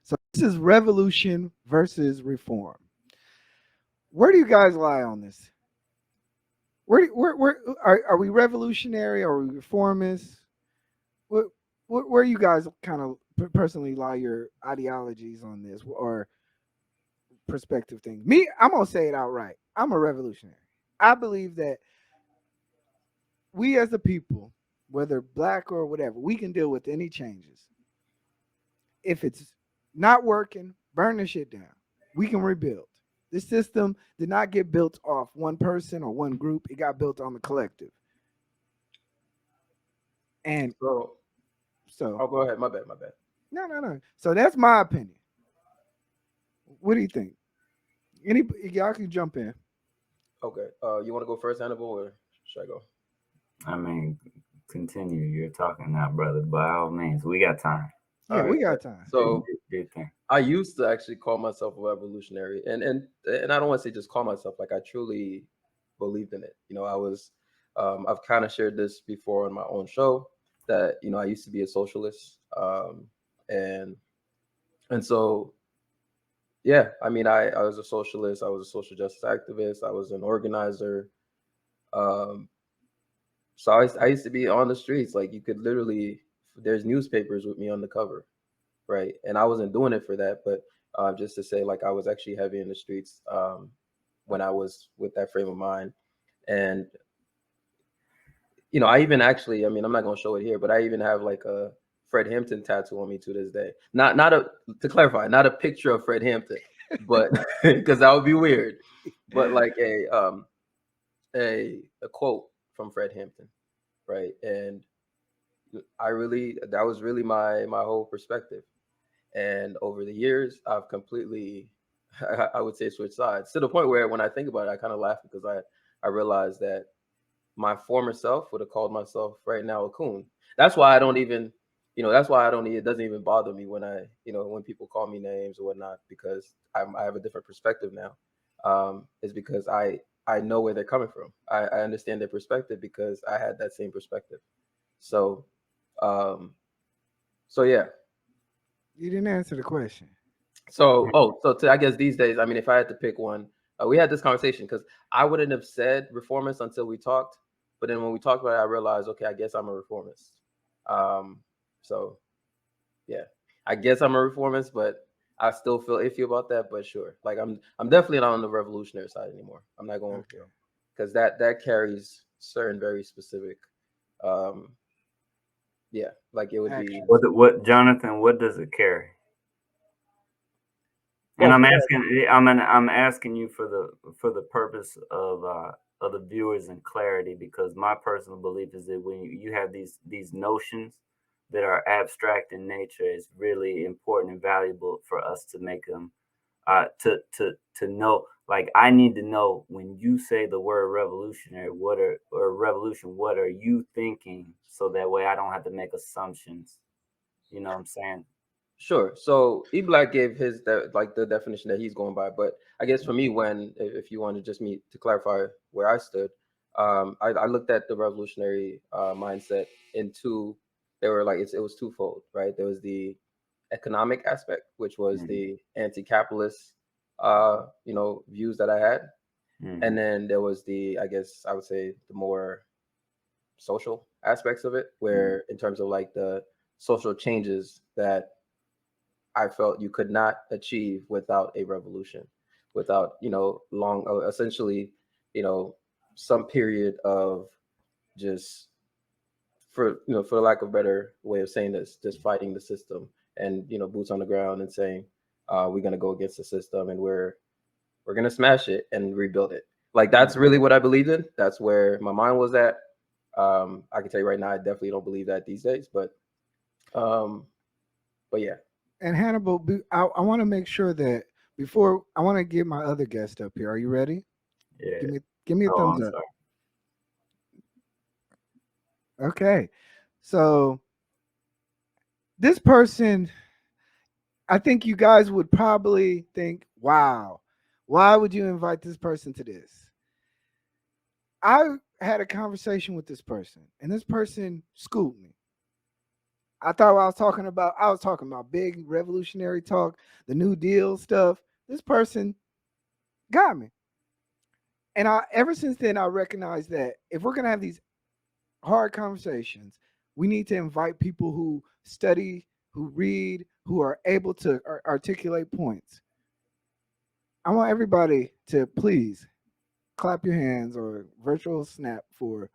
So this is revolution versus reform. Where do you guys lie on this? Where are we revolutionary? Or are we reformists? What, where you guys kind of personally lie your ideologies on this or perspective things? Me, I'm gonna say it outright. I'm a revolutionary. I believe that we as a people, whether black or whatever, we can deal with any changes. If it's not working, burn the shit down. We can rebuild. This system did not get built off one person or one group. It got built on the collective. And So, so, I'll go ahead. My bad. My bad. no. So that's my opinion. What do you think? Any y'all can jump in. Okay. You want to go first, Hannibal, or should I go? I mean, continue. You're talking now, brother. By all means, we got time. Yeah, All right. we got time. So Good thing. I used to actually call myself a revolutionary, and I don't want to say just call myself, like I truly believed in it. I've kind of shared this before on my own show that I used to be a socialist, and so yeah, I mean I was a socialist, I was a social justice activist, I was an organizer. Um, so I used to be on the streets, like you could literally there's newspapers with me on the cover, right? And I wasn't doing it for that, but just to say, like, I was actually heavy in the streets when I was with that frame of mind. And I even actually, I mean, I'm not gonna show it here, but I even have like a Fred Hampton tattoo on me to this day. Not a to clarify, not a picture of Fred Hampton, but because that would be weird. But like a quote from Fred Hampton, right? And that was really my whole perspective. And over the years, I've completely, I would say, switched sides to the point where when I think about it, I kind of laugh because I realized that my former self would have called myself right now a coon. That's why I don't even, that's why I don't, it doesn't even bother me when when people call me names or whatnot, because I have a different perspective now. Is because I know where they're coming from. I understand their perspective because I had that same perspective. So, um, so yeah, You didn't answer the question. I guess these days, I mean, if I had to pick one, we had this conversation because I wouldn't have said reformist until we talked, but then when we talked about it, I realized, okay, I guess I'm a reformist. Um, so yeah, I guess I'm a reformist, but I still feel iffy about that. But sure, like I'm definitely not on the revolutionary side anymore. I'm not going Okay. because that carries certain very specific, um, yeah, like it would be. Actions. What, Jonathan? What does it carry? And Oh, I'm for that. asking, I'm asking you for the purpose of the viewers and clarity, because my personal belief is that when you have these notions that are abstract in nature, it's really important and valuable for us to make them to know. Like, I need to know when you say the word revolutionary, or revolution, what are you thinking, so that way I don't have to make assumptions. You know what I'm saying? Sure. So eBlack gave like the definition that he's going by, but I guess for me, if you want to just me to clarify where I stood, I looked at the revolutionary mindset in two. They were like it was twofold, right? There was the economic aspect, which was Mm-hmm. the anti-capitalist, views that I had, Mm-hmm. and then there was I guess I would say the more social aspects of it, where in terms of like the social changes that I felt you could not achieve without a revolution, without long, essentially, you know, some period of just for lack of a better way of saying this, just fighting the system and boots on the ground and saying we're gonna go against the system and we're gonna smash it and rebuild it. Like that's really what I believed in. That's where my mind was at. I can tell you right now, I definitely don't believe that these days, um, but yeah. And Hannibal, I want to make sure that before I want to get my other guest up here. Are you ready? Yeah. Give me a Oh, thumbs I'm up. sorry. Okay. So this person, I think you guys would probably think, wow, why would you invite this person to this? I had a conversation with this person, and this person schooled me. I thought I was talking about big revolutionary talk, the New Deal stuff. This person got me. And I ever since then I recognized that if we're gonna have these hard conversations, we need to invite people who study, who read, who are able to articulate points. I want everybody to please clap your hands or virtual snap for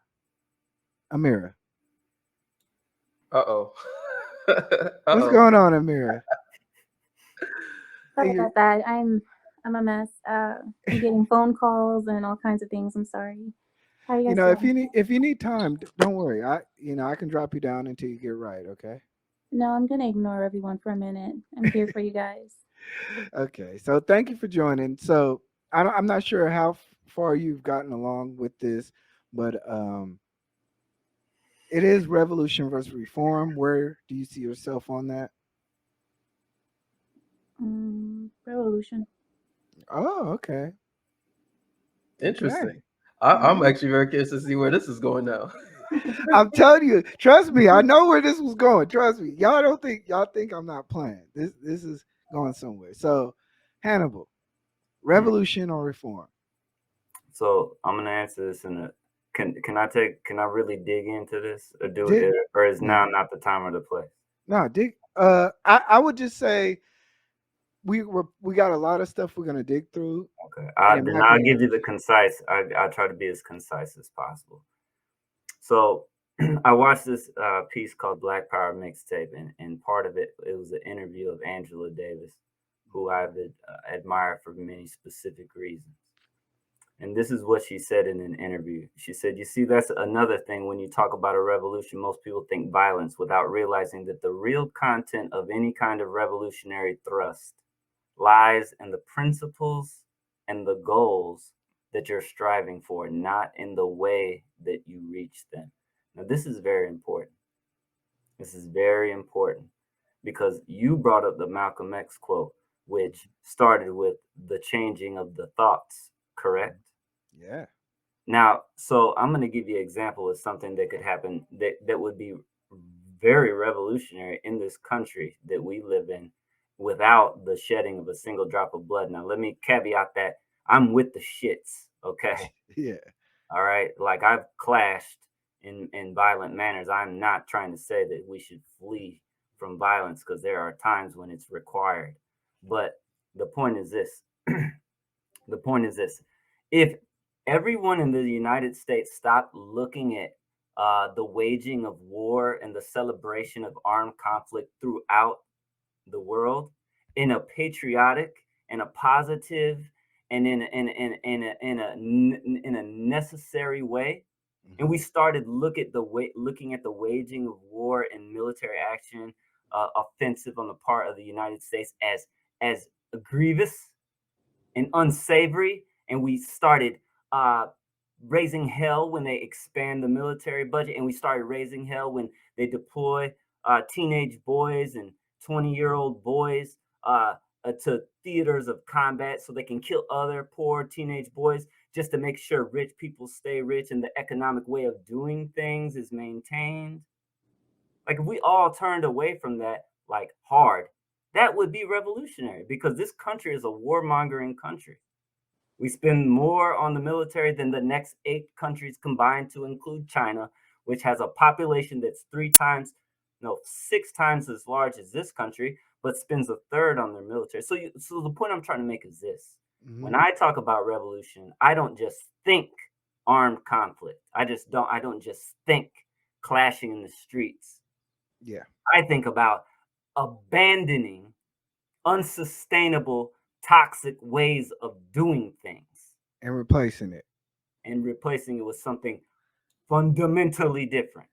Amira. Uh-oh. What's Uh-oh. going on, Amira? Sorry Hey, about that. I'm a mess. I'm getting phone calls and all kinds of things. I'm sorry. How are you you guys know, doing? if you need time, don't worry. I can drop you down until you get right. Okay. No, I'm gonna ignore everyone for a minute. I'm here for you guys. Okay. So thank you for joining. So I'm not sure how far you've gotten along with this, but it is revolution versus reform. Where do you see yourself on that? Revolution. Oh, okay. Interesting. Okay. I'm actually very curious to see where this is going now. I'm telling you, trust me, I know where this was going. Trust me. Y'all think I'm not playing. This is going somewhere. So, Hannibal, revolution or reform? So I'm gonna answer this in a. Can I really dig into this or do Dig it, or is now no, not the time or the place? no, dig. I would just say we got a lot of stuff we're gonna dig through, Okay, and it then might I'll be give you the revolution. concise. I try to be as concise as possible. So I watched this piece called Black Power Mixtape, and part of it was an interview of Angela Davis, who I've admired for many specific reasons. And this is what she said in an interview. She said, "You see, that's another thing when you talk about a revolution, most people think violence without realizing that the real content of any kind of revolutionary thrust lies in the principles and the goals that you're striving for, not in the way that you reach them." Now, this is very important. This is very important because you brought up the Malcolm X quote, which started with the changing of the thoughts, correct? Yeah. Now, so I'm going to give you an example of something that could happen that would be very revolutionary in this country that we live in without the shedding of a single drop of blood. Now, let me caveat that I'm with the shits, okay? Yeah. All right. Like I've clashed in violent manners. I'm not trying to say that we should flee from violence because there are times when it's required. But the point is this. The point is this. If everyone in the United States stopped looking at the waging of war and the celebration of armed conflict throughout the world in a patriotic and a positive and in a necessary way, and we Hmm. started looking at the waging of war and military action, offensive on the part of the United States as grievous and unsavory, and we started uh, raising hell when they expand the military budget, and we started raising hell when they deploy teenage boys and 20-year-old boys to theaters of combat so they can kill other poor teenage boys just to make sure rich people stay rich and the economic way of doing things is maintained. Like if we all turned away from that like hard, that would be revolutionary because this country is a warmongering country. We spend more on the military than the next 8 countries combined, to include China, which has a population that's 3 times, no, 6 times as large as this country, but spends a third on their military. So the point I'm trying to make is this: when Hmm. I talk about revolution, I don't just think armed conflict. I don't just think clashing in the streets. Yeah. I think about abandoning unsustainable, toxic ways of doing things And replacing it. and replacing it with something fundamentally different.